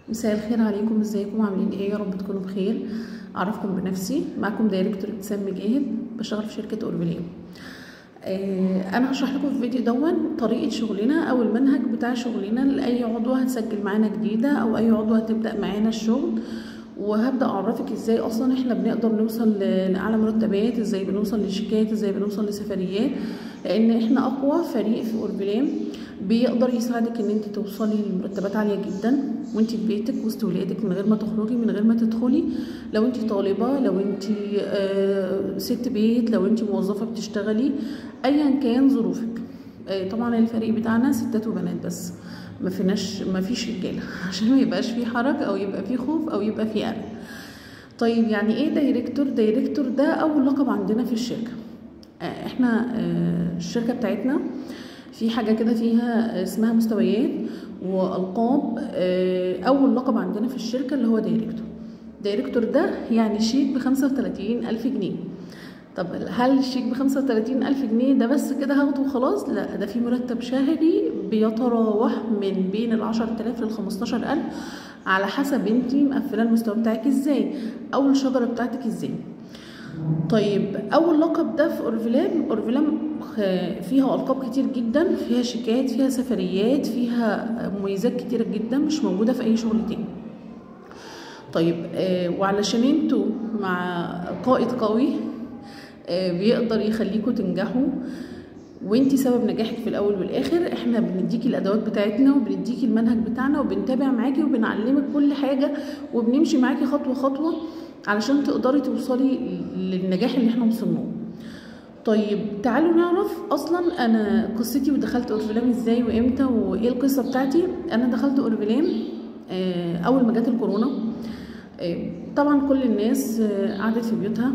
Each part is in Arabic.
مساء الخير عليكم، ازيكم عاملين ايه؟ يا رب تكونوا بخير. اعرفكم بنفسي، معكم دايركتور ابتسام مجاهد، بشتغل في شركه اوربلين. انا هشرح لكم في الفيديو طريقه شغلنا او المنهج بتاع شغلنا لاي عضوه هتسجل معانا جديده او اي عضوه هتبدا معانا الشغل، وهبدا اعرفك ازاي اصلا احنا بنقدر نوصل لاعلى مرتبات، ازاي بنوصل لشيكات، ازاي بنوصل لسفريات، لان احنا اقوى فريق في اوربلين بيقدر يساعدك ان انت توصلي لمرتبات عاليه جدا وانت في بيتك وسط ولادك، من غير ما تخرجي، من غير ما تدخلي. لو انت طالبه، لو انت ست بيت، لو انت موظفه بتشتغلي، ايا كان ظروفك. طبعا الفريق بتاعنا ستات وبنات بس، ما فيش رجاله عشان ما يبقاش في حرج او يبقى في خوف او يبقى في قلق. طيب يعني ايه دايركتور؟ دايركتور ده اول لقب عندنا في الشركه. احنا الشركه بتاعتنا في حاجه كده فيها اسمها مستويات والقاب. اول لقب عندنا في الشركه اللي هو دايركتور. دايركتور ده يعني شيك ب35,000 جنيه. طب هل الشيك ب35,000 جنيه ده بس كده هاخده وخلاص؟ لا، ده في مرتب شهري بيتراوح من بين 10,000 ل15,000 على حسب انتي مقفله المستوى بتاعك ازاي او الشجره بتاعتك ازاي. طيب اول لقب ده في اورفلام فيها القاب كتير جدا، فيها شيكات، فيها سفريات، فيها مميزات كتيره جدا مش موجوده في اي شغل تاني. طيب وعلشان انتوا مع قائد قوي بيقدر يخليكوا تنجحوا وانتي سبب نجاحك في الاول والاخر، احنا بنديكي الادوات بتاعتنا وبنديكي المنهج بتاعنا وبنتابع معاكي وبنعلمك كل حاجه وبنمشي معاكي خطوه خطوه علشان تقدري توصلي للنجاح اللي احنا وصلناه. طيب تعالوا نعرف اصلا انا قصتي ودخلت اوربلين ازاي وامتى وايه القصه بتاعتي. انا دخلت اوربلين اول ما جت الكورونا. طبعا كل الناس قعدت في بيوتها،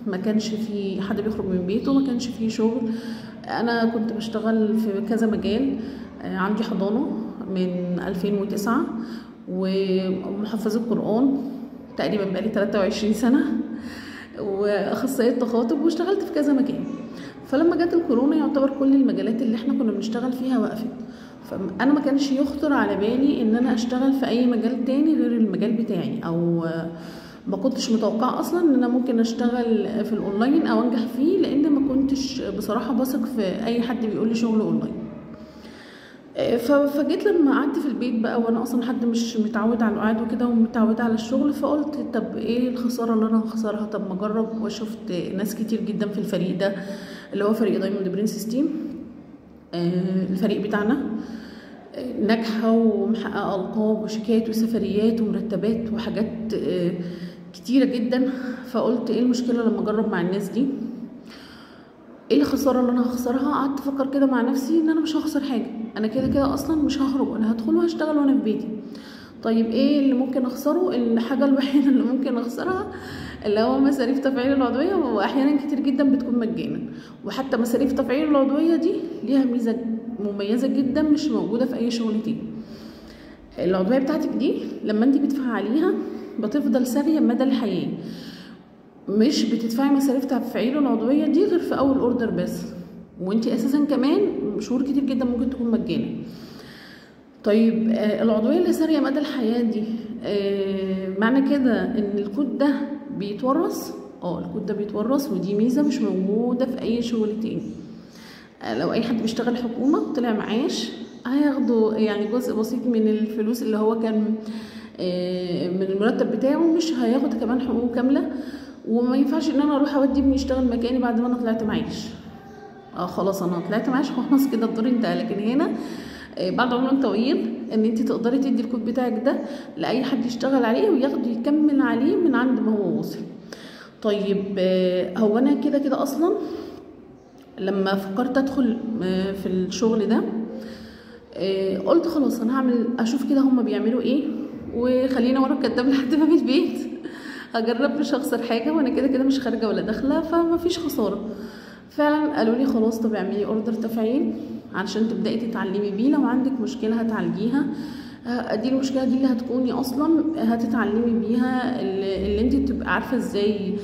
ما كانش في حد بيخرج من بيته، ما كانش في شغل. انا كنت بشتغل في كذا مجال، عندي حضانه من 2009 ومحفظه قرآن تقريبا بقالي 23 سنه واخصائيه تخاطب، واشتغلت في كذا مكان. فلما جت الكورونا يعتبر كل المجالات اللي احنا كنا بنشتغل فيها وقفت، فانا ما كانش يخطر على بالي ان انا اشتغل في اي مجال تاني غير المجال بتاعي، او ما كنتش متوقعه اصلا ان انا ممكن اشتغل في الاونلاين او انجح فيه، لان ما كنتش بصراحه بثق في اي حد بيقول لي شغل اونلاين. فجيت لما قعدت في البيت بقى، وانا اصلا حد مش متعود على القعاد وكده ومتعوده على الشغل، فقلت طب ايه الخساره اللي انا هخسرها؟ طب ما اجرب. وشفت ناس كتير جدا في الفريق ده اللي هو فريق دايموند برنسس تيم. الفريق بتاعنا ناجحه ومحققه القاب وشيكات وسفريات ومرتبات وحاجات كتيره جدا. فقلت ايه المشكله لما اجرب مع الناس دي؟ ايه الخساره اللي انا هخسرها؟ قعدت افكر كده مع نفسي ان انا مش هخسر حاجه، انا كده كده اصلا مش هخرج، انا هدخل وهشتغل وانا في بيتي. طيب ايه اللي ممكن اخسره؟ الحاجه الوحيده اللي ممكن اخسرها اللي هو مصاريف تفعيل العضويه، واحيانا كتير جدا بتكون مجانا. وحتى مصاريف تفعيل العضويه دي ليها ميزه مميزه جدا مش موجوده في اي شغل تاني. العضويه بتاعتك دي لما انت بتفعليها بتفضل ساريه مدى الحياه، مش بتدفعي مصاريف تفعيل العضويه دي غير في اول اوردر بس، وانتي اساسا كمان شهور كتير جدا ممكن تكون مجانا. طيب العضويه اللي ساريه مدى الحياه دي معنى كده ان الكود ده بيتورث؟ الكود ده بيتورث، ودي ميزه مش موجوده في اي شغل تاني. لو اي حد بيشتغل حكومه طلع معاش هياخدوا يعني جزء بسيط من الفلوس اللي هو كان من المرتب بتاعه، مش هياخد كمان حقوقه كامله. وما ينفعش ان انا اروح اودي ابني يشتغل مكاني بعد ما انا طلعت معاش. خلاص انا طلعت معاش خلاص كده الدور انتهى. لكن هنا بعد عمر طويل ان انت تقدري تدي الكود بتاعك ده لاي حد يشتغل عليه وياخده يكمل عليه من عند ما هو وصل. طيب هو انا كده كده اصلا لما فكرت ادخل في الشغل ده قلت خلاص انا هعمل اشوف كده هما بيعملوا ايه، وخلينا ورا الكداب لحد ما في البيت. هجرب مش هخسر حاجه، وانا كده كده مش خارجه ولا داخله، فما فيش خساره. فعلا قالوا لي خلاص طب اعملي اوردر تفعيل علشان تبداي تتعلمي بيه، لو عندك مشكله هتعالجيها، دي المشكله دي اللي هتكوني اصلا هتتعلمي بيها، اللي انت تبقى عارفه ازاي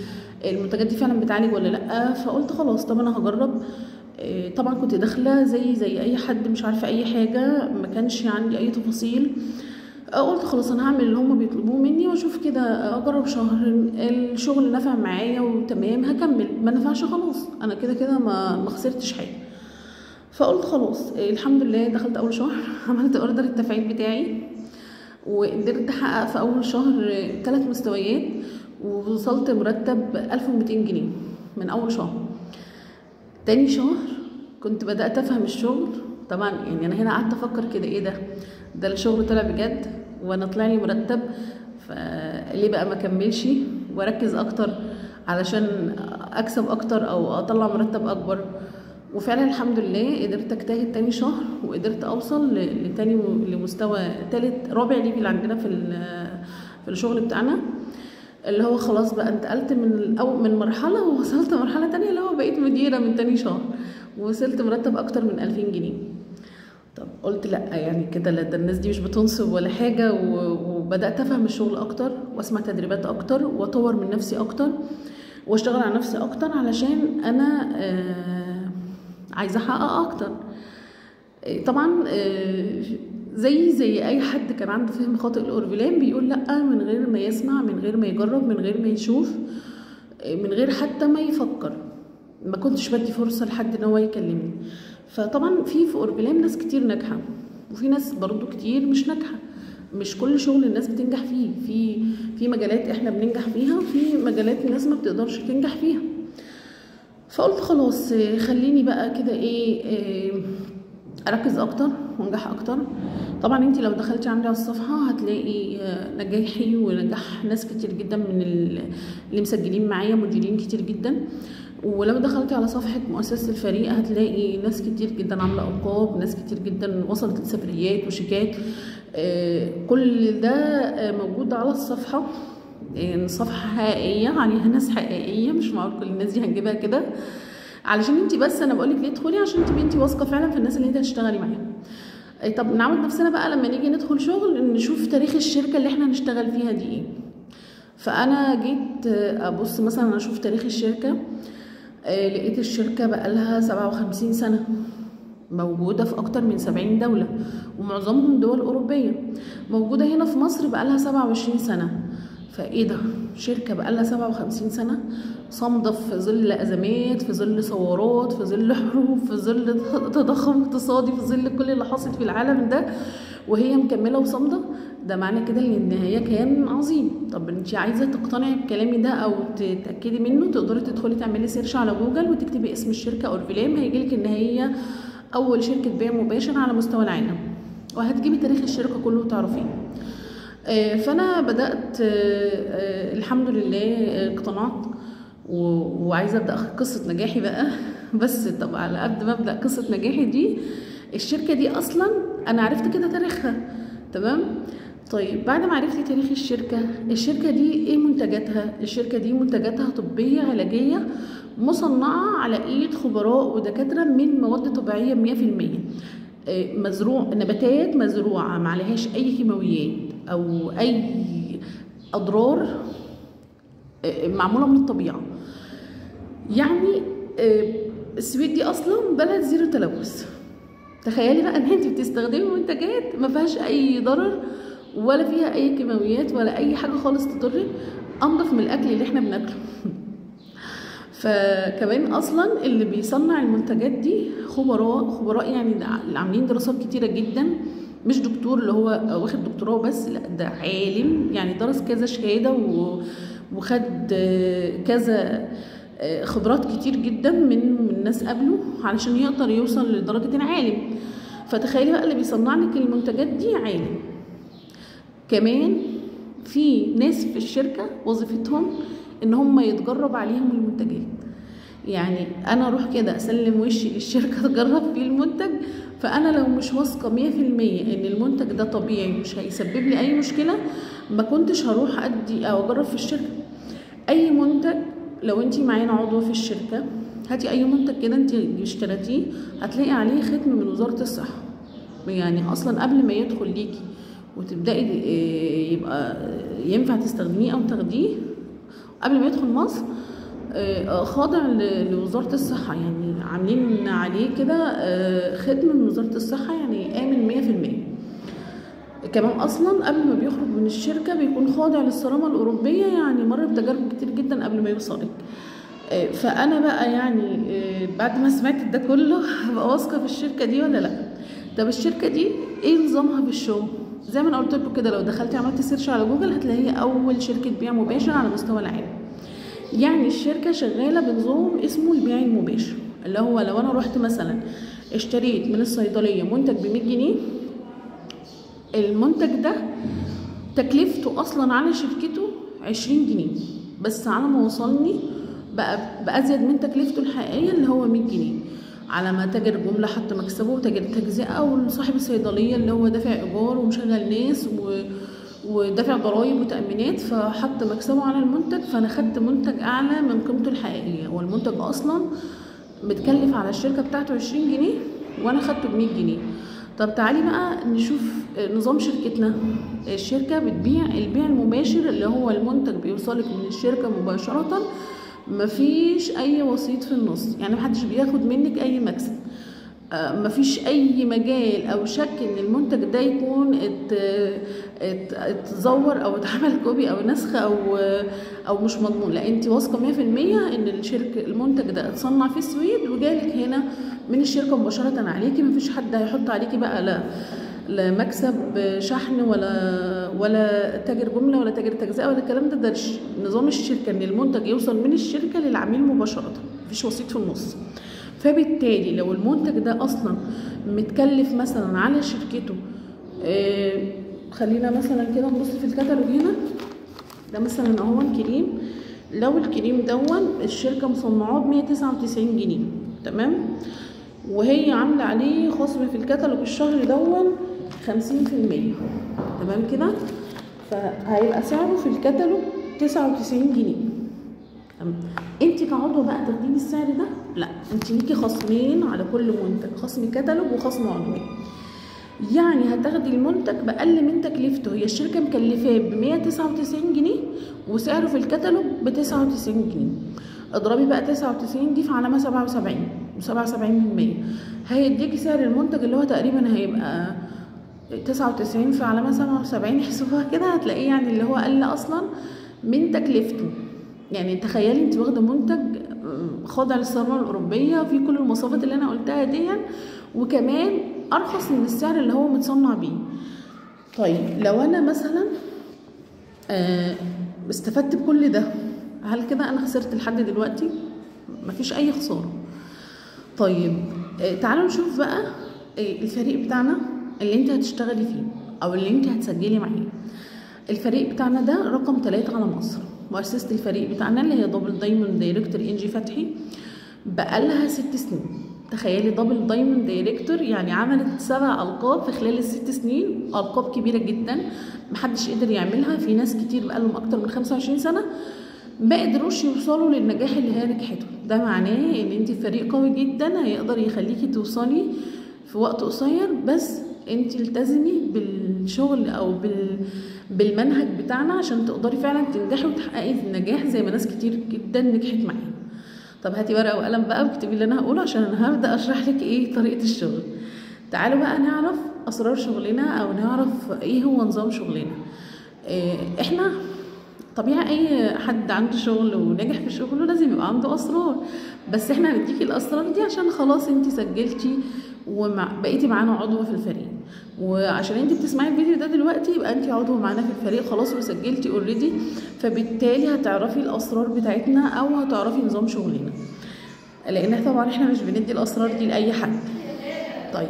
المنتجات دي فعلا بتعالج ولا لا. فقلت خلاص طب انا هجرب. طبعا كنت داخله زي اي حد مش عارفه اي حاجه، ما كانش عندي اي تفاصيل. قلت خلاص انا هعمل اللي هما بيطلبوه مني واشوف كده، اجرب شهر الشغل نفع معايا وتمام هكمل، ما نفعش خلاص انا كده كده ما خسرتش حاجه. فقلت خلاص الحمد لله. دخلت اول شهر عملت اوردر التفعيل بتاعي، وقدرت احقق في اول شهر 3 مستويات، ووصلت مرتب 1200 جنيه من اول شهر. تاني شهر كنت بدأت افهم الشغل طبعا، يعني انا هنا قعدت افكر كده ايه ده الشغل طلع بجد وانا طلع لي مرتب، فليه بقى ما كملش واركز اكتر علشان اكسب اكتر او اطلع مرتب اكبر. وفعلا الحمد لله قدرت اجتهد تاني شهر، وقدرت اوصل لمستوى رابع ليفل عندنا في الشغل بتاعنا، اللي هو خلاص بقى انتقلت من مرحله ووصلت مرحله تانية، اللي هو بقيت مديره من تاني شهر، ووصلت مرتب اكتر من 2000 جنيه. طب قلت لا يعني كده لا، ده الناس دي مش بتنصب ولا حاجه، وبدات افهم الشغل اكتر واسمع تدريبات اكتر واطور من نفسي اكتر واشتغل على نفسي اكتر، علشان انا عايزه احقق اكتر. طبعا زي اي حد كان عنده فهم خاطئ الاورفلام بيقول لا من غير ما يسمع، من غير ما يجرب، من غير ما يشوف، من غير حتى ما يفكر. ما كنتش بدي فرصه لحد ان هو يكلمني. فطبعا في اورفلام ناس كتير ناجحه، وفي ناس برضو كتير مش ناجحه. مش كل شغل الناس بتنجح فيه، في مجالات احنا بننجح فيها، وفي مجالات الناس ما بتقدرش تنجح فيها. فقلت خلاص خليني بقى كده ايه اركز اكتر وانجح اكتر. طبعا انتي لو دخلتي عندي على الصفحه هتلاقي نجاحي ونجاح ناس كتير جدا من اللي مسجلين معايا، مديرين كتير جدا. ولو دخلتي على صفحه مؤسسه الفريق هتلاقي ناس كتير جدا عامله القاب، ناس كتير جدا وصلت لسفريات وشيكات. كل ده موجود على الصفحه، يعني صفحه حقيقيه عليها ناس حقيقيه، مش معقول كل الناس دي هنجيبها كده علشان انتي بس. انا بقولك ليه ادخلي عشان تبقي انتي واثقه فعلا في الناس اللي انتي هتشتغلي معاهم. طب نعود نفسنا بقى لما نيجي ندخل شغل نشوف تاريخ الشركه اللي احنا هنشتغل فيها دي ايه. فانا جيت ابص مثلا اشوف تاريخ الشركه، لقيت الشركه بقالها 57 سنه موجوده في اكتر من 70 دوله، ومعظمهم دول اوروبيه. موجوده هنا في مصر بقالها 27 سنه. فايه ده، شركه بقالها 57 سنه صامده في ظل ازمات، في ظل ثورات، في ظل حروب، في ظل تضخم اقتصادي، في ظل كل اللي حاصل في العالم ده، وهي مكمله وصامده. ده معنى كده ان هي كيان عظيم. طب انت عايزه تقتنعي بكلامي ده او تتاكدي منه، تقدري تدخلي تعملي سيرش على جوجل وتكتبي اسم الشركه اورفلام، هيجيلك ان هي اول شركه بيع مباشر على مستوى العالم، وهتجيبي تاريخ الشركه كله وتعرفيه. فانا بدات الحمد لله اقتنعت، وعايزه ابدا قصه نجاحي بقى. بس طب على قد ما ابدا قصه نجاحي دي، الشركه دي اصلا انا عرفت كده تاريخها تمام. طيب بعد ما عرفتي تاريخ الشركه دي ايه منتجاتها؟ الشركه دي منتجاتها طبيه علاجيه مصنعه على ايد خبراء ودكاتره من مواد طبيعيه 100%، مزروع نباتات مزروعه ما عليهاش اي كيماويات او اي اضرار، معموله من الطبيعه. يعني السويد دي اصلا بلد زيرو تلوث. تخيلي بقى ان انت بتستخدمي منتجات ما فيهاش اي ضرر ولا فيها اي كيماويات ولا اي حاجه خالص تضرك، انضف من الاكل اللي احنا بناكله. فكمان اصلا اللي بيصنع المنتجات دي خبراء يعني اللي عاملين دراسات كتيره جدا، مش دكتور اللي هو واخد دكتوراه بس، لا ده عالم يعني درس كذا شهاده وخد كذا خبرات كتير جدا من ناس قبله علشان يقدر يوصل لدرجه العالم. فتخيلي بقى اللي بيصنع لك المنتجات دي عالم. كمان في ناس في الشركه وظيفتهم ان هم يتجرب عليهم المنتجات. يعني انا اروح كده اسلم وشي للشركه تجرب فيه المنتج، فانا لو مش واثقه 100% ان المنتج ده طبيعي مش هيسبب لي اي مشكله، ما كنتش هروح ادي او اجرب في الشركه. اي منتج لو انتي معانا عضوه في الشركه، هاتي اي منتج كده انتي اشتريتيه هتلاقي عليه ختم من وزاره الصحه. يعني اصلا قبل ما يدخل ليكي وتبداي يبقى ينفع تستخدميه او تاخديه، قبل ما يدخل مصر خاضع لوزاره الصحه، يعني عاملين عليه كده ختم من وزاره الصحه، يعني امن 100%. كمان اصلا قبل ما بيخرج من الشركه بيكون خاضع للصرامه الاوروبيه، يعني مر بتجارب كتير جدا قبل ما يوصلك. فانا بقى يعني بعد ما سمعت ده كله هبقى واثقه في الشركه دي ولا لا؟ طب الشركه دي ايه نظامها في الشغل؟ زي ما انا قلت لكم كده، لو دخلتي عملتي سيرش على جوجل هتلاقيها اول شركه بيع مباشر على مستوى العالم. يعني الشركه شغاله بنظام اسمه البيع المباشر، اللي هو لو انا رحت مثلا اشتريت من الصيدليه منتج ب 100 جنيه، المنتج ده تكلفته اصلا على شركته 20 جنيه، بس على ما وصلني بقى بأزيد من تكلفته الحقيقيه اللي هو 100 جنيه، على ما تاجر جمله حط مكسبه وتاجر تجزئه وصاحب الصيدليه اللي هو دافع ايجار ومشغل ناس ودافع ضرايب وتأمينات فحط مكسبه على المنتج، فانا خدت منتج اعلى من قيمته الحقيقيه، والمنتج اصلا متكلف على الشركه بتاعته 20 جنيه وانا خدته ب 100 جنيه. طب تعالي بقى نشوف نظام شركتنا. الشركه بتبيع البيع المباشر اللي هو المنتج بيوصلك من الشركه مباشره، مفيش اي وسيط في النص، يعني محدش بياخد منك اي مكسب، مفيش اي مجال او شك ان المنتج ده يكون اتزور او اتعمل كوبي او نسخ او مش مضمون. لا، انت واثقه 100% ان المنتج ده اتصنع في السويد وجالك هنا من الشركه مباشره عليكي، مفيش حد هيحط عليكي بقى لا مكسب شحن ولا تاجر جمله ولا تاجر تجزئه ولا الكلام ده. نظام الشركه ان المنتج يوصل من الشركه للعميل مباشره، مفيش وسيط في النص. فبالتالي لو المنتج ده اصلا متكلف مثلا على شركته، خلينا مثلا كده نبص في الكتالوج هنا، ده مثلا اهو كريم، لو الكريم دون الشركه مصنعاه ب 199 جنيه تمام، وهي عامله عليه خصم في الكتالوج الشهر دون 50%، تمام كده، فهيبقى سعره في الكتالوج 99 جنيه. انت كعضو بقى تاخدين السعر ده؟ لا، انت ليكي خصمين على كل منتج، خصم كتالوج وخصم عضوي. يعني هتاخدي المنتج باقل من تكلفته، هي الشركه مكلفاه ب 199 جنيه وسعره في الكتالوج ب 99 جنيه، اضربي بقى 99 دي في علامه 77%، هيديكي سعر المنتج اللي هو تقريبا هيبقى 99 في علامه 77، احسبوها كده هتلاقيه يعني اللي هو قل اصلا من تكلفته. يعني تخيلي انت واخده منتج خاضع للصرامه الاوروبيه في كل المواصفات اللي انا قلتها دي، وكمان ارخص من السعر اللي هو متصنع بيه. طيب لو انا مثلا استفدت بكل ده، هل كده انا خسرت لحد دلوقتي؟ مفيش اي خساره. طيب تعالوا نشوف بقى الفريق بتاعنا اللي انت هتشتغلي فيه او اللي انت هتسجلي معاه. الفريق بتاعنا ده رقم 3 على مصر، مؤسسة الفريق بتاعنا اللي هي دبل دايموند دايركتور انجي فتحي بقالها 6 سنين. تخيلي دبل دايموند دايركتور يعني عملت 7 ألقاب في خلال ال6 سنين، ألقاب كبيرة جدا محدش قدر يعملها، في ناس كتير بقالهم أكتر من 25 سنة ما قدروش يوصلوا للنجاح اللي هي نجحته. ده معناه ان انت فريق قوي جدا هيقدر يخليكي توصلي في وقت قصير، بس انت التزمي بالشغل او بالمنهج بتاعنا عشان تقدري فعلا تنجحي وتحققي النجاح زي ما ناس كتير جدا نجحت معانا. طب هاتي ورقه وقلم بقى واكتبي اللي انا هقوله عشان انا هبدا اشرح لك ايه طريقه الشغل. تعالوا بقى نعرف اسرار شغلنا او نعرف ايه هو نظام شغلنا. احنا طبيعي اي حد عنده شغل ونجح في شغله لازم يبقى عنده اسرار، بس احنا هنديكي الاسرار دي عشان خلاص انت سجلتي وبقيتي معانا عضوه في الفريق، وعشان انت بتسمعي الفيديو ده دلوقتي يبقى انت عضوه معانا في الفريق خلاص وسجلتي اوريدي، فبالتالي هتعرفي الاسرار بتاعتنا او هتعرفي نظام شغلنا، لان طبعا احنا مش بندي الاسرار دي لاي حد. طيب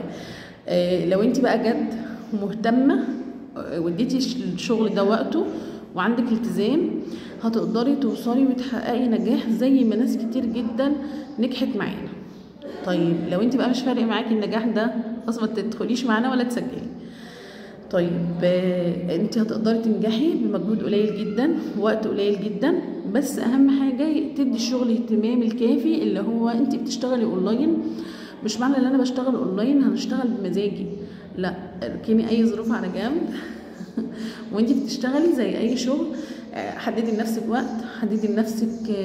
لو انت بقى جد مهتمه واديتي الشغل ده وقته وعندك التزام هتقدري توصلي وتحققي نجاح زي ما ناس كتير جدا نجحت معانا. طيب لو انت بقى مش فارق معاكي النجاح ده خلاص ما تدخليش معانا ولا تسجلي. طيب انت هتقدري تنجحي بمجهود قليل جدا ووقت قليل جدا، بس اهم حاجه تدي الشغل اهتمام الكافي، اللي هو انت بتشتغلي اونلاين. مش معنى ان انا بشتغل اونلاين هنشتغل بمزاجي، لا، اركني اي ظروف على جنب وانت بتشتغلي زي اي شغل حددي لنفسك وقت، حددي لنفسك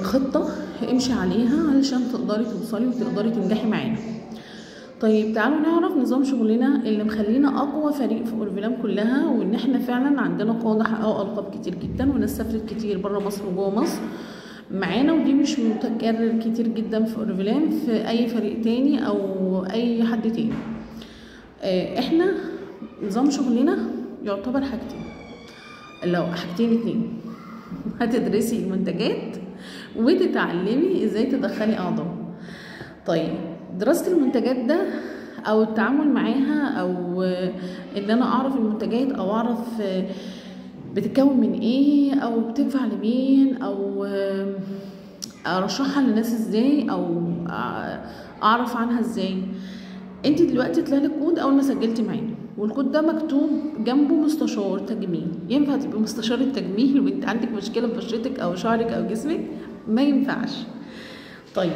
خطه امشي عليها علشان تقدري توصلي وتقدري تنجحي معانا. طيب تعالوا نعرف نظام شغلنا اللي مخلينا اقوى فريق في اورفيلام كلها، وان احنا فعلا عندنا قاده حققوا القاب كتير جدا وناس سافرت كتير بره مصر وجوه مصر معانا، ودي مش متكرر كتير جدا في اورفيلام في اي فريق تاني او اي حد تاني. احنا نظام شغلنا يعتبر حاجتين، لو حاجتين اتنين، هتدرسي المنتجات وتتعلمي ازاي تدخلي اعضاء. طيب دراسة المنتجات ده او التعامل معاها او ان انا اعرف المنتجات او اعرف بتتكون من ايه او بتنفع لمين او ارشحها للناس ازاي او اعرف عنها ازاي. انت دلوقتي طلع لك كود اول ما سجلتي معانا، والكود ده مكتوب جنبه مستشار تجميل. ينفع تبقي مستشار التجميل وانت عندك مشكله في بشرتك او شعرك او جسمك؟ ما ينفعش. طيب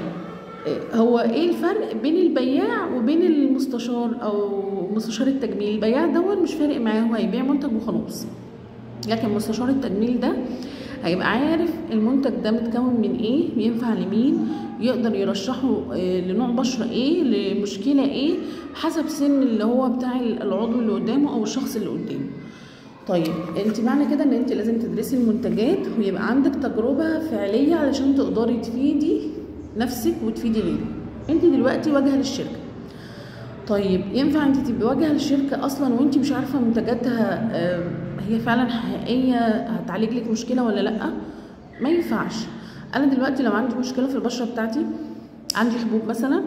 هو ايه الفرق بين البياع وبين المستشار او مستشار التجميل؟ البياع دوت مش فارق معاه، هو هيبيع منتج وخلاص، لكن مستشار التجميل ده هيبقى عارف المنتج ده متكون من ايه، بينفع لمين، يقدر يرشحه لنوع بشرة ايه، لمشكلة ايه، حسب سن اللي هو بتاع العضو اللي قدامه او الشخص اللي قدامه. طيب انت معنى كده ان انت لازم تدرسي المنتجات ويبقى عندك تجربة فعلية علشان تقدري تفيدي نفسك وتفيدي غيرك. انت دلوقتي واجهة للشركة. طيب ينفع انت تبقي واجهة للشركة اصلا وانت مش عارفة منتجاتها هي فعلا حقيقية هتعالج لك مشكلة ولا لا؟ ما ينفعش. انا دلوقتي لو عندي مشكلة في البشرة بتاعتي، عندي حبوب مثلا،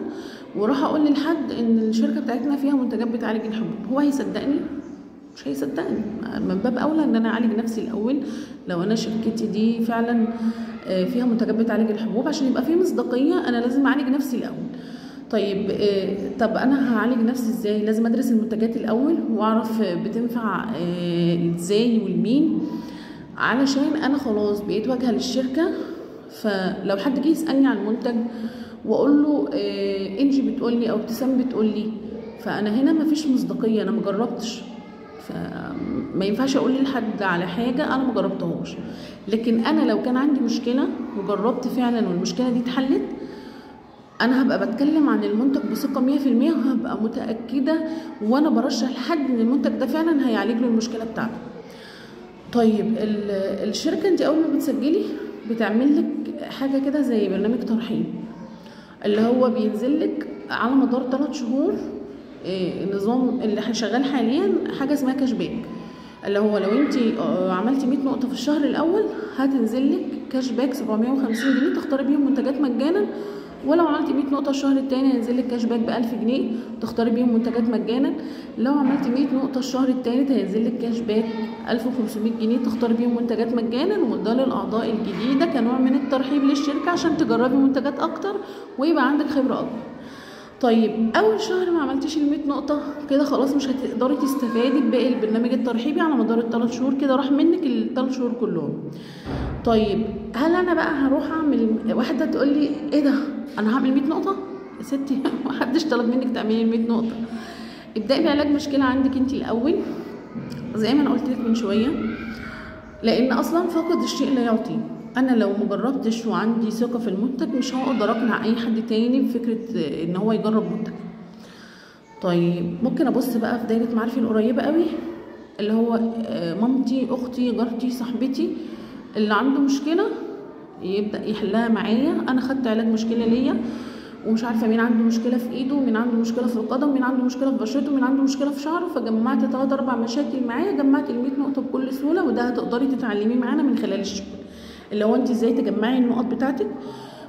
وراح اقول لحد ان الشركة بتاعتنا فيها منتجات بتعالج الحبوب، هو هيصدقني؟ مش هيصدقني. من باب اولى ان انا اعالج نفسي الاول لو انا شركتي دي فعلا فيها منتجات بتعالج الحبوب، عشان يبقى فيه مصداقية انا لازم اعالج نفسي الاول. طيب طب انا هعالج نفسي ازاي؟ لازم ادرس المنتجات الاول واعرف بتنفع ازاي والمين، علشان انا خلاص بقيت واجهه للشركه. فلو حد جه يسالني عن منتج واقول له انجي بتقول لي او ابتسام بتقول لي، فانا هنا مفيش مصداقيه، انا مجربتش، فما ينفعش اقول لحد على حاجه انا مجربتهاش. لكن انا لو كان عندي مشكله وجربت فعلا والمشكله دي اتحلت، انا هبقى بتكلم عن المنتج بثقه 100%، وهبقى متاكده وانا برشح لحد ان المنتج ده فعلا هيعالج له المشكله بتاعته. طيب الشركه انت اول ما بتسجلي بتعمل لك حاجه كده زي برنامج ترحيب، اللي هو بينزل لك على مدار 3 شهور النظام اللي شغال حاليا حاجه اسمها كاش باك، اللي هو لو انت عملتي 100 نقطه في الشهر الاول هتنزل لك كاش باك 750 جنيه تختاري بيهم منتجات مجانا، ولو عملتي 100 نقطه الشهر الثاني هينزل لك كاش باك ب 1000 جنيه تختاري بيهم منتجات مجانا، لو عملتي 100 نقطه الشهر الثالث هينزل لك كاش باك 1500 جنيه تختاري بيهم منتجات مجانا. وده للاعضاء الجديده كنوع من الترحيب للشركه عشان تجربي منتجات اكتر ويبقى عندك خبره اكبر. طيب اول شهر ما عملتيش ال 100 نقطه كده خلاص مش هتقدري تستفادي بباقي البرنامج الترحيبي على مدار ال3 شهور، كده راح منك ال3 شهور كلهم. طيب هل انا بقى هروح اعمل، واحده تقول لي ايه ده انا هعمل 100 نقطه؟ يا ستي محدش طلب منك تعملي ال 100 نقطه. ابدأي بعلاج مشكله عندك انت الاول زي ما انا قلت لك من شويه، لان اصلا فاقد الشيء لا يعطيه. انا لو مجربتش وعندي ثقه في المنتج مش هقدر اقنع اي حد تاني بفكره ان هو يجرب منتج. طيب ممكن ابص بقى في دايره معارفي القريبه قوي، اللي هو مامتي، اختي، جارتي، صاحبتي، اللي عنده مشكله يبدا يحلها معايا. انا خدت علاج مشكله ليا ومش عارفه مين عنده مشكله في ايده، مين عنده مشكله في القدم، مين عنده مشكله في بشرته، مين عنده مشكله في شعره، فجمعت 3 4 مشاكل معايا، جمعت ال 100 نقطه بكل سهوله. وده هتقدري تتعلمي معانا من خلال الشغل، اللي هو انت ازاي تجمعي النقط بتاعتك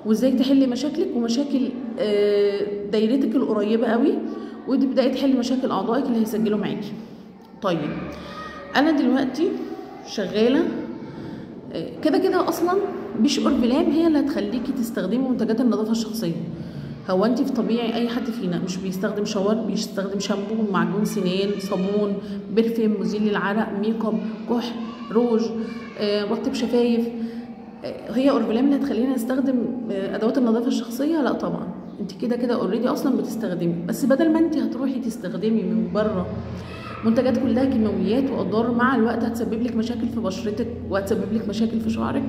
وازاي تحلي مشاكلك ومشاكل دايرتك القريبه قوي، وتبداي تحلي مشاكل اعضائك اللي هيسجلوا معاكي. طيب انا دلوقتي شغاله كده كده، اصلا مش اورفيلام هي اللي هتخليكي تستخدمي منتجات النظافه الشخصيه. هو انت في طبيعي اي حد فينا مش بيستخدم شاور، بيستخدم شامبو، معجون سنان، صابون، برفيوم، مزيل للعرق، ميك اب، كحل، روج، مرطب شفايف. هي اورفيلام اللي هتخلينا نستخدم ادوات النظافه الشخصيه؟ لا طبعا، انت كده كده اوريدي اصلا بتستخدمي، بس بدل ما انت هتروحي تستخدمي من بره منتجات كلها كيماويات واضرار مع الوقت هتسبب لك مشاكل في بشرتك وهتسبب لك مشاكل في شعرك.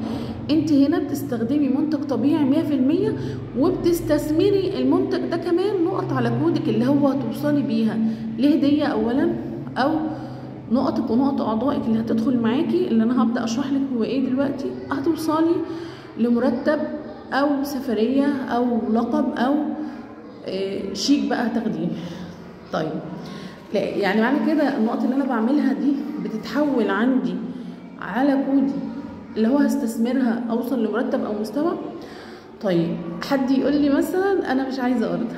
انت هنا بتستخدمي منتج طبيعي 100% وبتستثمري المنتج ده كمان نقط على كودك اللي هو هتوصلي بيها لهديه اولا، او نقطك ونقط اعضائك اللي هتدخل معاكي اللي انا هبدا اشرح لك هو ايه دلوقتي، هتوصلي لمرتب او سفريه او لقب او شيك بقى هتاخديه. طيب لا يعني معنى كده النقط اللي انا بعملها دي بتتحول عندي على كودي اللي هو هستثمرها اوصل لمرتب او مستوى. طيب حد يقول لي مثلا انا مش عايزه اوردر،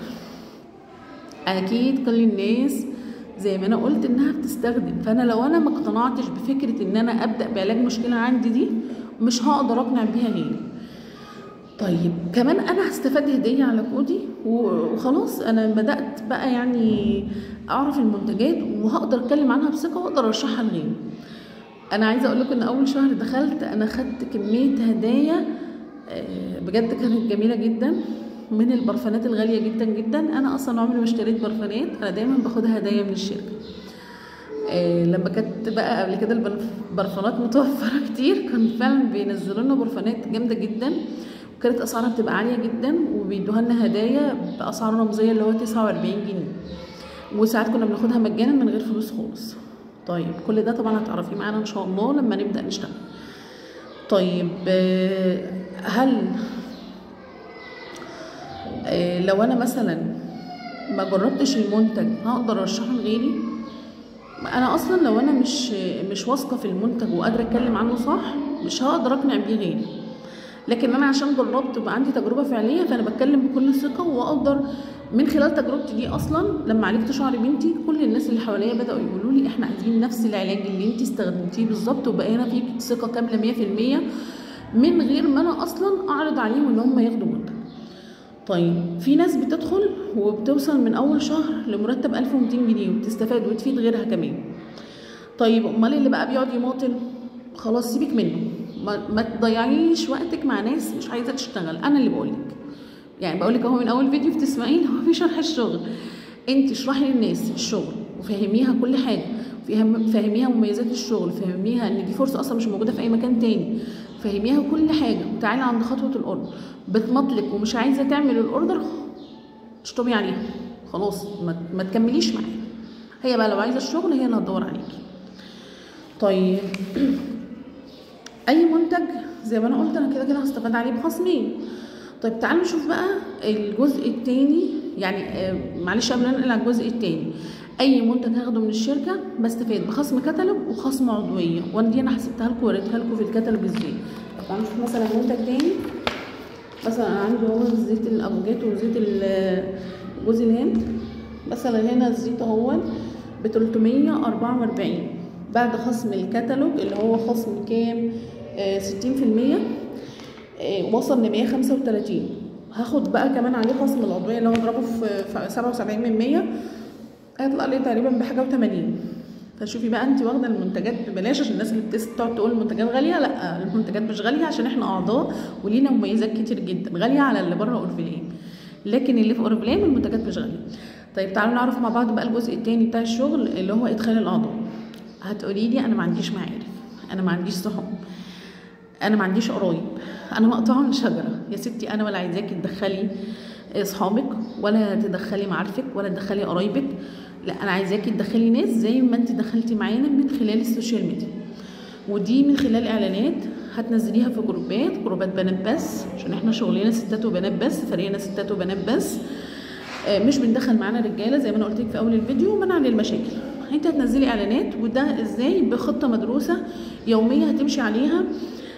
اكيد كل الناس زي ما انا قلت انها بتستخدم، فانا لو انا ما اقتنعتش بفكره ان انا ابدا بعلاج مشكله عندي دي مش هقدر اقنع بيها غيري. طيب كمان انا هستفاد هديه على كودي وخلاص، انا بدات بقى يعني اعرف المنتجات وهقدر اتكلم عنها بثقه واقدر ارشحها لغيري. انا عايزه اقول لكم ان اول شهر دخلت انا خدت كميه هدايا بجد كانت جميله جدا، من البرفانات الغاليه جدا جدا. انا اصلا عمري ما اشتريت برفانات، انا دايما باخدها هدايا من الشركه. لما كانت بقى قبل كده البرفانات متوفره كتير كان فعلا بينزلوا لنا برفانات جامده جدا، وكانت اسعارها بتبقى عاليه جدا وبيدوها لنا هدايا باسعار رمزيه اللي هو 49 جنيه، وساعات كنا بناخدها مجانا من غير فلوس خالص. طيب كل ده طبعا هتعرفيه معانا ان شاء الله لما نبدا نشتغل. طيب هل لو انا مثلا ما جربتش المنتج هقدر ارشحه لغيري؟ انا اصلا لو انا مش واثقه في المنتج وقادره اتكلم عنه صح مش هقدر اقنع بيه غيري، لكن انا عشان جربت وبقى عندي تجربه فعليه فانا بتكلم بكل ثقه، واقدر من خلال تجربتي دي اصلا لما عالجت شعر بنتي كل الناس اللي حواليا بداوا يقولوا لي احنا عايزين نفس العلاج اللي انت استخدمتيه بالظبط، وبقينا فيه ثقه كامله 100% من غير ما انا اصلا اعرض عليهم ان هم ياخدوا منتج. طيب في ناس بتدخل وبتوصل من اول شهر لمرتب 1200 جنيه وبتستفاد وتفيد غيرها كمان. طيب امال اللي بقى بيقعد يماطل خلاص سيبك منه، ما تضيعيش وقتك مع ناس مش عايزه تشتغل. انا اللي بقولك يعني بقولك اهو من اول فيديو بتسمعين هو في شرح الشغل، انت اشرحي للناس الشغل وفهميها كل حاجه، فهميها مميزات الشغل، فهميها ان دي فرصه اصلا مش موجوده في اي مكان تاني، فهميها كل حاجه وتعالي عند خطوه الاوردر. بتمطلك ومش عايزه تعمل الاوردر اشطبي عليها خلاص، ما تكمليش معاها، هي بقى لو عايزه الشغل هي اللي هتدور عليكي. طيب اي منتج زي ما انا قلت انا كده كده هستفاد عليه بخصمين. طيب تعالوا نشوف بقى الجزء التاني، يعني معلش قبل ما ننقل على الجزء التاني، اي منتج هاخده من الشركه بستفاد بخصم كتالوج وخصم عضويه، ودي انا حسبتها لكم ووريتها لكم في الكتالوج ازاي. طب تعالوا نشوف مثلا منتج تاني، مثلا انا عندي هو زيت الافوكاتو وزيت جوز الهند. مثلا هنا الزيت اهو ب 344 بعد خصم الكتالوج اللي هو خصم كام 60%، وصل ل 135. هاخد بقى كمان عليه خصم العضويه اللي هو اضربه في 77%، هيطلع لي تقريبا بحاجه و80. فشوفي بقى انت واخده المنتجات ببلاش، عشان الناس اللي بتقعد تقول المنتجات غاليه، لا المنتجات مش غاليه عشان احنا اعضاء ولينا مميزات كتير جدا، غاليه على اللي بره اورفلام، لكن اللي في اورفلام المنتجات مش غاليه. طيب تعالوا نعرف مع بعض بقى الجزء الثاني بتاع الشغل اللي هو ادخال الاعضاء. هتقولي لي انا ما عنديش معارف، انا ما عنديش صحاب، انا ما عنديش قرايب، انا مقطوعه من شجره. يا ستي انا ولا عايزاكي تدخلي اصحابك ولا تدخلي معارفك ولا تدخلي قرايبك، لا انا عايزاكي تدخلي ناس زي ما انت دخلتي معانا من خلال السوشيال ميديا، ودي من خلال اعلانات هتنزليها في جروبات بنات بس، عشان احنا شغلنا ستات وبنات بس، فريقنا ستات وبنات بس، مش بندخل معانا رجاله زي ما انا قلت لك في اول الفيديو، منع للمشاكل. انت هتنزلي اعلانات، وده ازاي؟ بخطه مدروسه يوميه هتمشي عليها.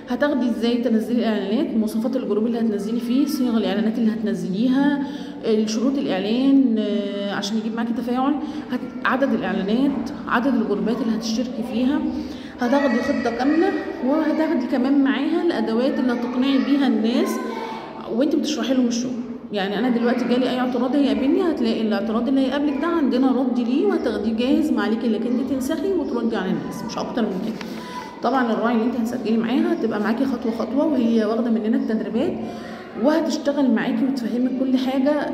هتاخدي ازاي تنزلي اعلانات، مواصفات الجروب اللي هتنزلي فيه، صيغ الاعلانات اللي هتنزليها، شروط الاعلان عشان يجيب معاكي تفاعل، عدد الاعلانات، عدد الجروبات اللي هتشتركي فيها. هتاخدي خطه كامله، وهتاخدي كمان معاها الادوات اللي هتقنعي بيها الناس وانت بتشرحي لهم الشغل. يعني انا دلوقتي جالي اي اعتراض هيقابلني، هتلاقي الاعتراض اللي هيقابلك ده عندنا رد ليه، وهتاخديه جاهز ما عليكي الا انك تنسخي وتردي على الناس، مش اكتر من كده. طبعا الراعي اللي انت هتسجلي معاها هتبقى معاكي خطوه خطوه، وهي واخده مننا التدريبات وهتشتغل معاكي وتفهمك كل حاجه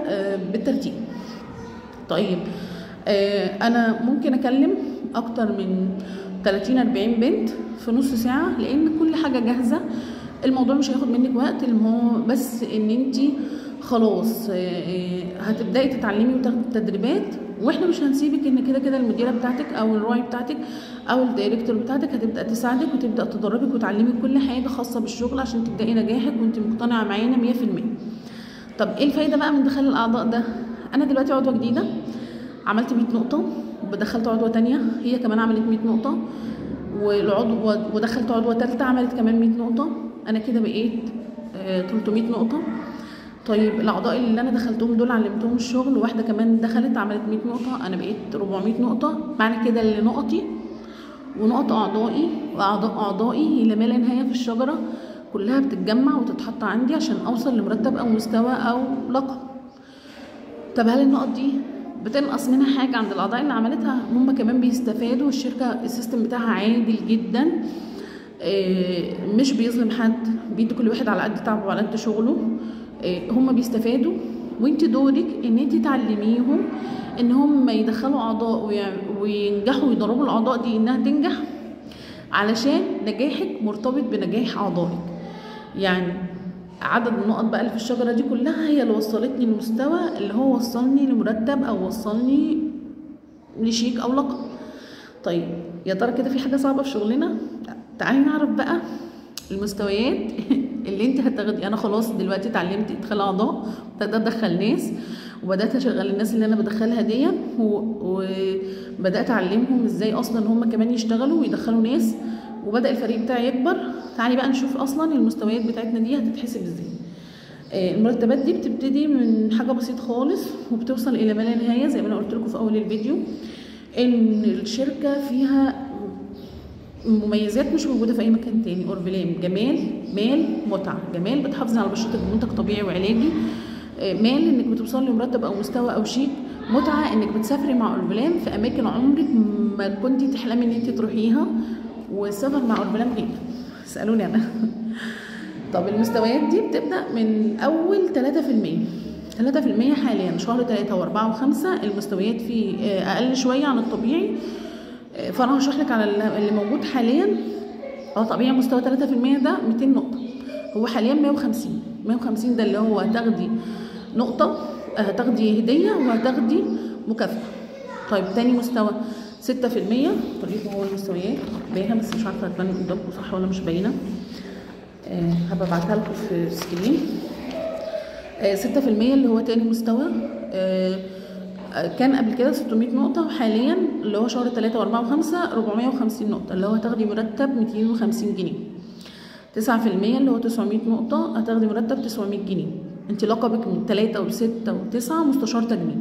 بالترتيب. طيب انا ممكن اكلم اكتر من 30 40 بنت في نص ساعه، لان كل حاجه جاهزه. الموضوع مش هياخد منك وقت، هو بس ان انت خلاص هتبداي تتعلمي وتاخدي التدريبات، واحنا مش هنسيبك، ان كده كده المديره بتاعتك او الراعي بتاعتك او الدايركتور بتاعتك هتبدا تساعدك وتبدا تدربك وتعلمك كل حاجه خاصه بالشغل عشان تبداي نجاحك وانت مقتنعه معانا 100%. طب ايه الفايده بقى من دخل الاعضاء ده؟ انا دلوقتي عضوه جديده عملت 100 نقطه، ودخلت عضوه تانية هي كمان عملت 100 نقطه، ودخلت عضوه ثالثه عملت كمان 100 نقطه، انا كده بقيت 300 نقطه. طيب الاعضاء اللي انا دخلتهم دول علمتهم الشغل، واحده كمان دخلت عملت 100 نقطه، انا بقيت 400 نقطه. معنى كده اللي نقطي ونقط اعضائي واعضاء اعضائي الى ما لا نهايه في الشجره كلها بتتجمع وتتحط عندي عشان اوصل لمرتب او مستوى او لقب. طب هل النقط دي بتنقص منها حاجه عند الاعضاء اللي عملتها؟ هم كمان بيستفادوا، الشركه السيستم بتاعها عادل جدا، مش بيظلم حد، بيدي كل واحد على قد تعبه وعلى قد شغله. هم بيستفادوا، وانت دورك ان انت تعلميهم ان هم يدخلوا اعضاء وينجحوا ويدربوا الاعضاء دي انها تنجح، علشان نجاحك مرتبط بنجاح اعضائك. يعني عدد النقط بقى اللي في الشجره دي كلها هي اللي وصلتني للمستوى اللي هو وصلني لمرتب او وصلني لشيك او لقب. طيب يا ترى كده في حاجه صعبه في شغلنا؟ تعالي نعرف بقى المستويات اللي انت هتاخدي. انا خلاص دلوقتي اتعلمت ادخال اعضاء، ابتديت ادخل ناس، وبدات اشغل الناس اللي انا بدخلها دي، وبدات اعلمهم ازاي اصلا هم كمان يشتغلوا ويدخلوا ناس، وبدا الفريق بتاعي يكبر. تعالي بقى نشوف اصلا المستويات بتاعتنا دي هتتحسب ازاي. المرتبات دي بتبتدي من حاجه بسيطه خالص وبتوصل الى ما لا نهايه، زي ما انا قلت لكم في اول الفيديو ان الشركه فيها مميزات مش موجوده في اي مكان تاني. اورفلام جمال، مال، متعه. جمال بتحافظي على بشرتك بمنتج طبيعي وعلاجي، مال انك بتوصلي لمرتب او مستوى او شيك، متعه انك بتسافري مع اورفلام في اماكن عمرك ما كنتي تحلمي ان انت تروحيها، والسفر مع اورفلام غير. اسالوني انا. طب المستويات دي بتبدا من اول 3% حاليا شهر 3 و4 و5 المستويات فيه اقل شويه عن الطبيعي، فانا هشرح لك على اللي موجود حاليا. طبيعي مستوى 3% ده 200 نقطه، هو حاليا 150 ده اللي هو هتاخدي نقطه، هتاخدي هديه وهتاخدي مكافاه. طيب تاني مستوى 6%، طريقه هو المستويات باينه بس مش عارفه هتبان قدامكم صح ولا مش باينه، هبقى ابعتها لكم في السكرين. 6% اللي هو تاني مستوى، كان قبل كده 600 نقطة، وحاليا اللي هو شهر 3 و4 و5 450 نقطة اللي هو هتاخدي مرتب 250 جنيه. 9% اللي هو 900 نقطة هتاخدي مرتب 900 جنيه. انت لقبك من 3 و6 و9 مستشار تجميل.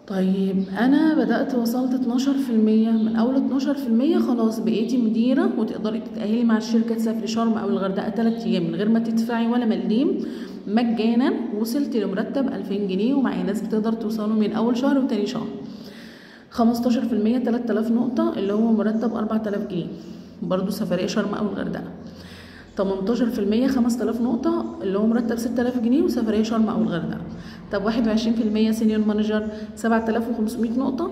طيب انا بدأت وصلت 12%، من اول 12% خلاص بقيتي مديرة وتقدري تتأهلي مع الشركة تسافري شرم او الغردقة 3 ايام من غير ما تدفعي ولا مليم مجانا، وصلتي لمرتب 2000 جنيه، ومعايا ناس بتقدر توصلوا من اول شهر وتاني شهر. 15% 3000 نقطة اللي هو مرتب 4000 جنيه برضو سفرية شرم او الغردقة. 18% 5000 نقطة اللي هو مرتب 6000 جنيه وسفرية شرم او الغردقة. طب 21% سينيور مانجر 7500 نقطة،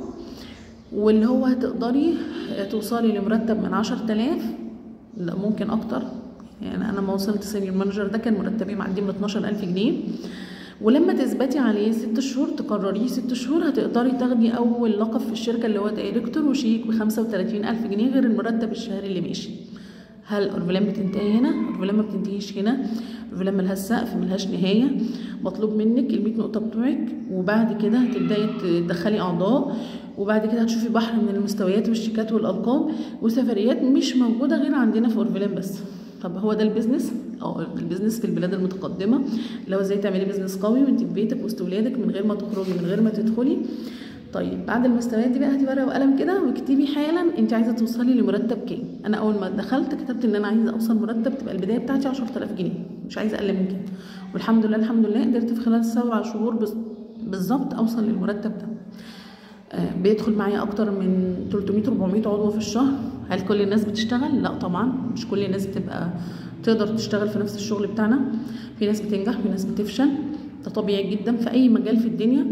واللي هو هتقدري توصلي لمرتب من 10000، لا ممكن اكتر، يعني انا ما وصلت سينيور مانجر ده كان مرتبي معدي من 12000 جنيه، ولما تثبتي عليه 6 شهور تقرريه 6 شهور هتقدري تاخدي اول لقب في الشركه اللي هو دايركتور وشيك ب 35000 جنيه غير المرتب الشهري اللي ماشي. هل اورفلام بتنتهي هنا؟ اورفلام ما بتنتهيش هنا، اورفلام ملهاش سقف ملهاش نهايه. مطلوب منك ال 100 نقطه بتوعك، وبعد كده هتبداي تدخلي اعضاء، وبعد كده هتشوفي بحر من المستويات والشيكات والالقاب وسفريات مش موجوده غير عندنا في اورفلام بس. طب هو ده البيزنس؟ البيزنس في البلاد المتقدمه، اللي هو ازاي تعملي بيزنس قوي وانت في بيتك وسط ولادك من غير ما تخرجي من غير ما تدخلي. طيب بعد المستويات دي بقى هاتي ورقه وقلم كده واكتبي حالا انت عايزه توصلي لمرتب كام. انا اول ما دخلت كتبت ان انا عايزه اوصل مرتب تبقى البدايه بتاعتي 10000 جنيه، مش عايزه اقل من كده، والحمد لله الحمد لله قدرت في خلال 7 شهور بالظبط اوصل للمرتب ده. بيدخل معايا اكتر من 300 400 عضو في الشهر. هل كل الناس بتشتغل؟ لا طبعا مش كل الناس بتبقى تقدر تشتغل في نفس الشغل بتاعنا، في ناس بتنجح في ناس بتفشل، ده طبيعي جدا في اي مجال في الدنيا.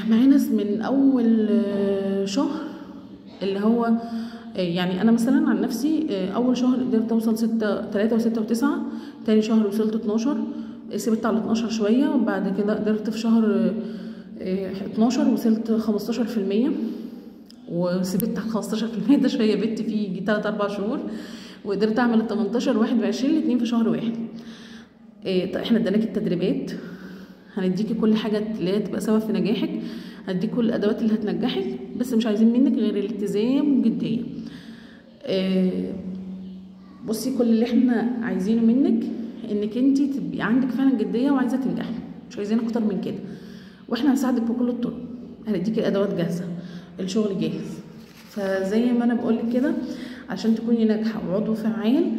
معايا ناس من اول شهر اللي هو يعني انا مثلا عن نفسي اول شهر قدرت اوصل 3 و6 و9، تاني شهر وصلت 12، سبت على 12 شويه، وبعد كده قدرت في شهر 12 وصلت 15%، وسبت على 15% ده شويه بت فيه يجي 3-4 شهور، وقدرت اعمل 18 و21 الاثنين في شهر واحد. طيب احنا اديناكي التدريبات، هنديكي كل حاجه اللي هي تبقى سبب في نجاحك، هديك كل الادوات اللي هتنجحك، بس مش عايزين منك غير الالتزام والجديه. بصي كل اللي احنا عايزينه منك انك انت تبقي عندك فعلا جديه وعايزه تنجحي، مش عايزين اكتر من كده، واحنا هنساعدك بكل الطرق، هنديكي الادوات جاهزه، الشغل جاهز. فزي ما انا بقولك كده، عشان تكوني ناجحه وعضو فعال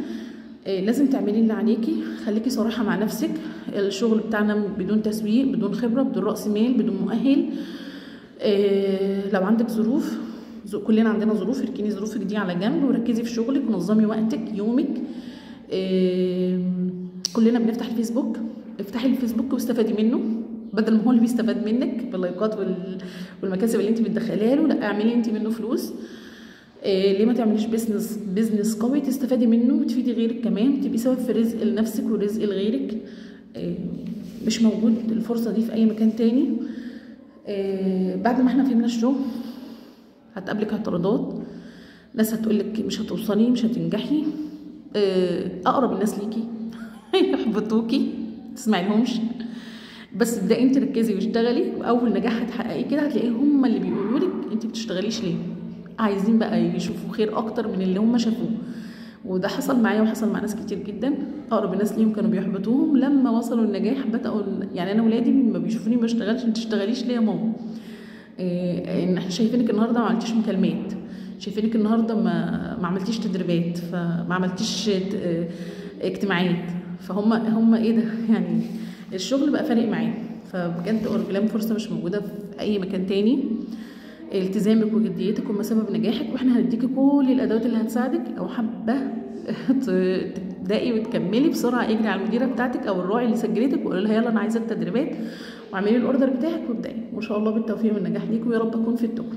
لازم تعملي اللي عليكي، خليكي صريحه مع نفسك. الشغل بتاعنا بدون تسويق، بدون خبره، بدون راس مال، بدون مؤهل. لو عندك ظروف، كلنا عندنا ظروف، اركني ظروفك دي على جنب وركزي في شغلك ونظمي وقتك يومك. كلنا بنفتح الفيسبوك، افتحي الفيسبوك واستفادي منه، بدل ما هو اللي بيستفاد منك باللايكات والمكاسب اللي انت بتدخليها له، لا اعملي انت منه فلوس. ليه ما تعمليش بيزنس قوي تستفادي منه وتفيدي غيرك كمان، تبقي سبب في رزق لنفسك ورزق لغيرك. مش موجود الفرصه دي في اي مكان تاني. بعد ما احنا فهمنا الشغل هتقابلك اعتراضات، ناس هتقولك مش هتوصلي، مش هتنجحي، اقرب الناس ليكي يحبطوكي، تسمعيلهمش، بس ابدأي انت ركزي واشتغلي، واول نجاح هتحققيه كده هتلاقيه هم اللي بيقولوا لك انت بتشتغليش ليه، عايزين بقى يشوفوا خير اكتر من اللي هم شافوه. وده حصل معايا وحصل مع ناس كتير جدا، اقرب الناس ليهم كانوا بيحبطوهم، لما وصلوا النجاح بداوا يعني انا ولادي لما بيشوفوني ما بشتغلش، ما تشتغليش ليه يا ماما؟ ان احنا شايفينك النهارده ما عملتيش مكالمات، شايفينك النهارده ما عملتيش تدريبات، فما عملتيش اجتماعات، فهم ايه ده يعني؟ الشغل بقى فارق معاه. فبجد اورجلام فرصه مش موجوده في اي مكان تاني. التزامك وجديتك هم سبب نجاحك، واحنا هنديكي كل الادوات اللي هتساعدك. لو حابه تبداي وتكملي بسرعه، اجري على المديره بتاعتك او الراعي اللي سجلتك وقولي لها يلا انا عايزه التدريبات، واعملي الاوردر بتاعك وابداي، وان شاء الله بالتوفيق والنجاح ليكم، ويا رب اكون فدتكم.